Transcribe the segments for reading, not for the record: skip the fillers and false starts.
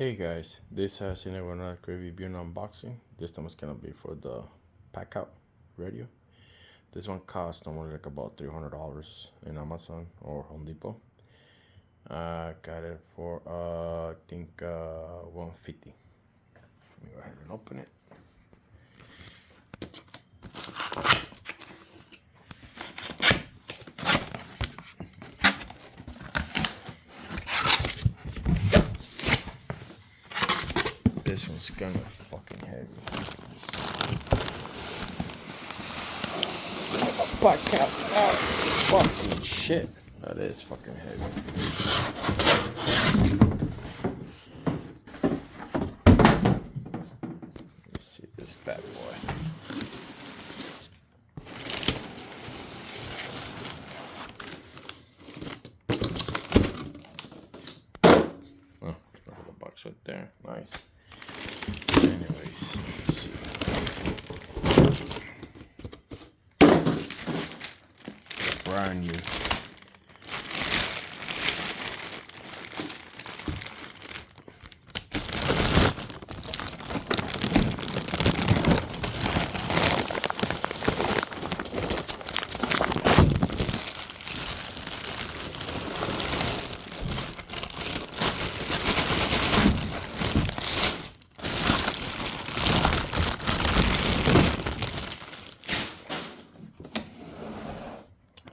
Hey guys, this has another great review and unboxing. This time it's gonna be for the Packout radio. This one costs normally like about $300 in Amazon or Home Depot. I got it for I think $150. Let me go ahead and open it. This one's kind of fucking heavy. Packout. Oh, fucking shit. That is fucking heavy. Let's see this bad boy. Oh, the box right there. Nice. Anyways, let's see. Brand new.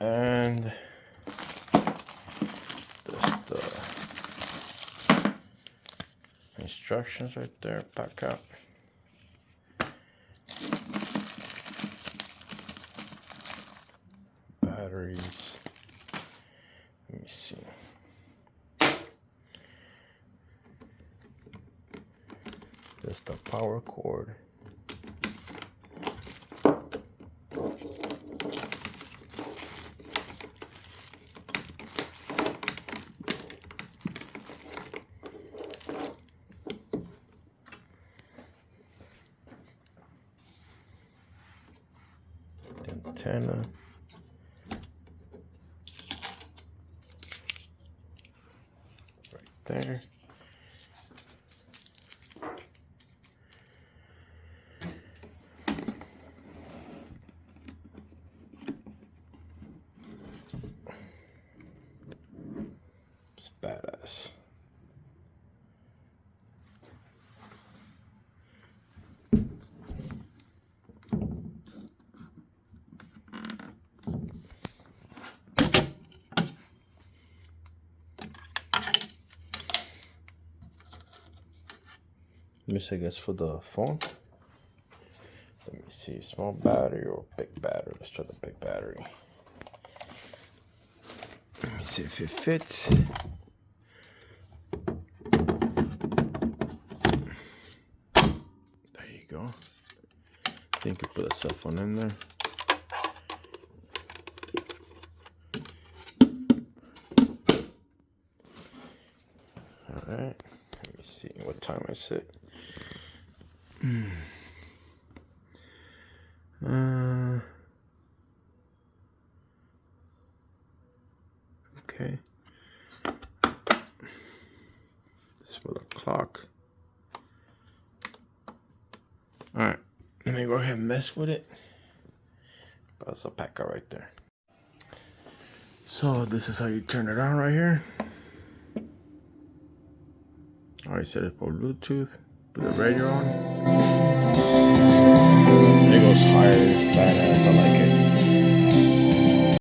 And there's the instructions right there, Packout. Batteries. Let me see. There's the power cord. Antenna. Right there. It's badass. This I guess for the phone. Let me see, small battery or big battery. Let's try the big battery. Let me see if it fits. There you go. I think you put a cell phone in there. Alright, let me see what time I set. Okay. This is for the clock. Alright, let me go ahead and mess with it. But that's a Packout right there. So this is how you turn it on right here. I already set it for Bluetooth. Put the radio on. It goes higher.